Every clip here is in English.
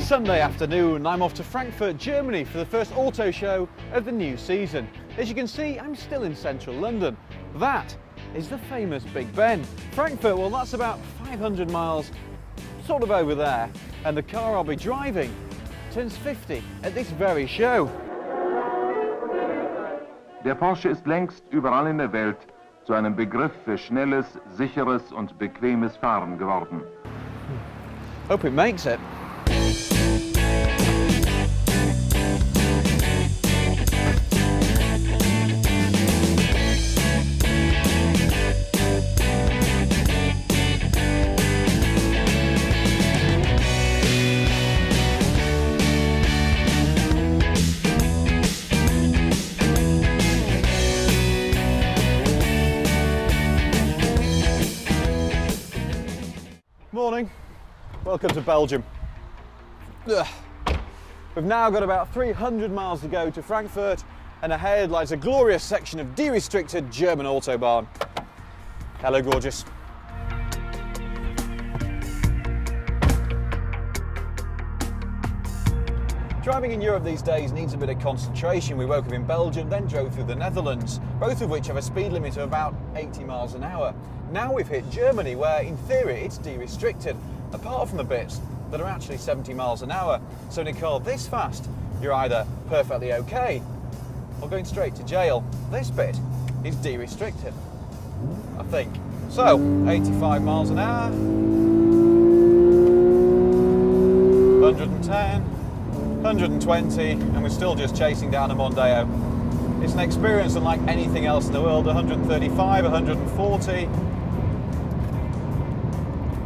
Sunday afternoon, I'm off to Frankfurt, Germany for the first auto show of the new season. As you can see, I'm still in central London. That is the famous Big Ben. Frankfurt, well, that's about 500 miles, sort of over there, and the car I'll be driving turns 50 at this very show. Der Porsche ist längst überall in der Welt zu einem Begriff für schnelles, sicheres und bequemes Fahren geworden. Hope it makes it. Morning. Welcome to Belgium. Ugh. We've now got about 300 miles to go to Frankfurt, and ahead lies a glorious section of de-restricted German Autobahn. Hello, gorgeous. Driving in Europe these days needs a bit of concentration. We woke up in Belgium, then drove through the Netherlands, both of which have a speed limit of about 80 miles an hour. Now we've hit Germany, where in theory it's de-restricted, apart from the bits that are actually 70 miles an hour. So in a car this fast, you're either perfectly okay or going straight to jail. This bit is de-restricted, I think. So, 85 miles an hour, 110, 120, and we're still just chasing down a Mondeo. It's an experience unlike anything else in the world. 135, 140.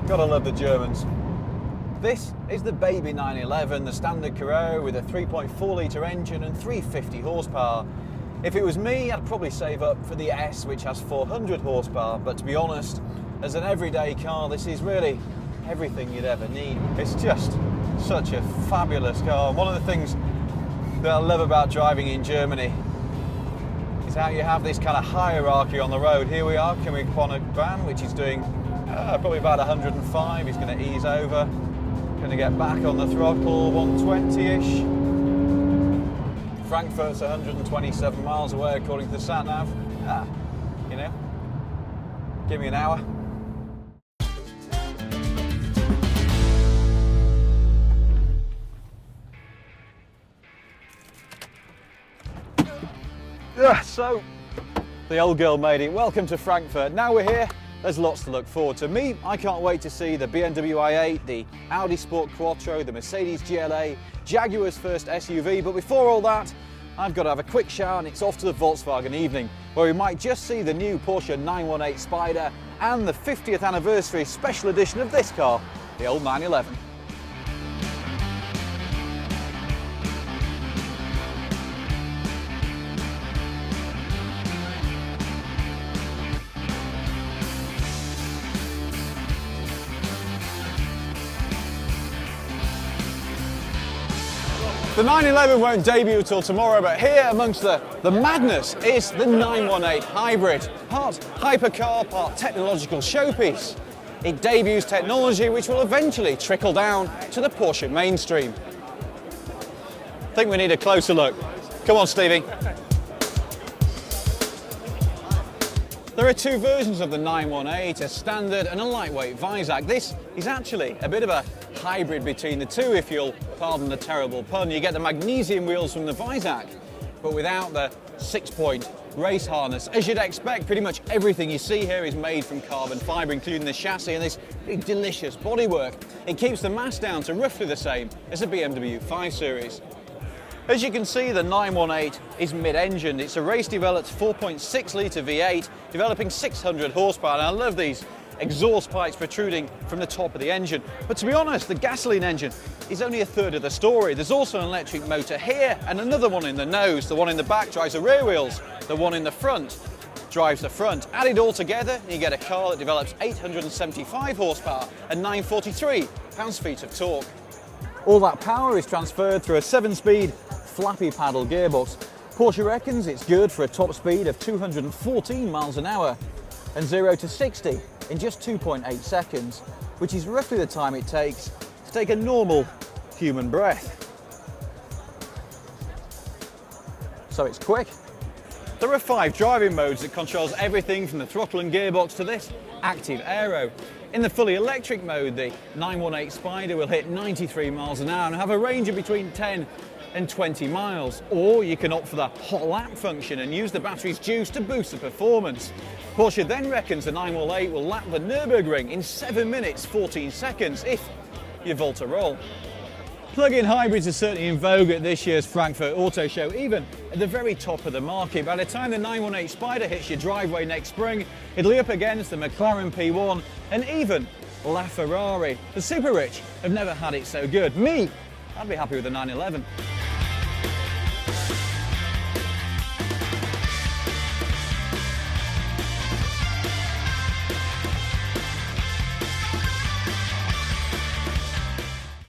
Gotta love the Germans. This is the baby 911, the standard Carrera with a 3.4 litre engine and 350 horsepower. If it was me, I'd probably save up for the S, which has 400 horsepower, but to be honest, as an everyday car, this is really everything you'd ever need. It's just such a fabulous car. One of the things that I love about driving in Germany is how you have this kind of hierarchy on the road. Here we are coming upon a van which is doing probably about 105. He's going to ease over, going to get back on the throttle, 120-ish. Frankfurt's 127 miles away according to the sat-nav. You know, give me an hour. So, the old girl made it. Welcome to Frankfurt. Now we're here, there's lots to look forward to. Me, I can't wait to see the BMW i8, the Audi Sport Quattro, the Mercedes GLA, Jaguar's first SUV. But before all that, I've got to have a quick shower and it's off to the Volkswagen evening, where we might just see the new Porsche 918 Spyder and the 50th anniversary special edition of this car, the old 911. The 911 won't debut till tomorrow, but here amongst the madness is the 918 Hybrid. Part hypercar, part technological showpiece. It debuts technology which will eventually trickle down to the Porsche mainstream. I think we need a closer look. Come on, Stevie. There are two versions of the 918, a standard and a lightweight Weissach. This is actually a bit of a hybrid between the two, if you'll pardon the terrible pun. You get the magnesium wheels from the Weissach, but without the 6-point race harness. As you'd expect, pretty much everything you see here is made from carbon fibre, including the chassis and this big delicious bodywork. It keeps the mass down to roughly the same as a BMW 5 Series. As you can see, the 918 is mid-engined. It's a race-developed 4.6 litre V8, developing 600 horsepower. And I love these exhaust pipes protruding from the top of the engine. But to be honest, the gasoline engine is only a third of the story. There's also an electric motor here and another one in the nose. The one in the back drives the rear wheels. The one in the front drives the front. Added all together, you get a car that develops 875 horsepower and 943 pounds-feet of torque. All that power is transferred through a 7-speed flappy paddle gearbox. Porsche reckons it's good for a top speed of 214 miles an hour and 0 to 60 in just 2.8 seconds, which is roughly the time it takes to take a normal human breath. So it's quick. There are 5 driving modes that controls everything from the throttle and gearbox to this active aero. In the fully electric mode, the 918 Spyder will hit 93 miles an hour and have a range of between 10 and 20 miles. Or you can opt for the hot lap function and use the battery's juice to boost the performance. Porsche then reckons the 918 will lap the Nürburgring in 7 minutes 14 seconds if you vault a roll. Plug-in hybrids are certainly in vogue at this year's Frankfurt Auto Show, even at the very top of the market. By the time the 918 Spyder hits your driveway next spring, it'll be up against the McLaren P1 and even LaFerrari. The super rich have never had it so good. Me, I'd be happy with the 911.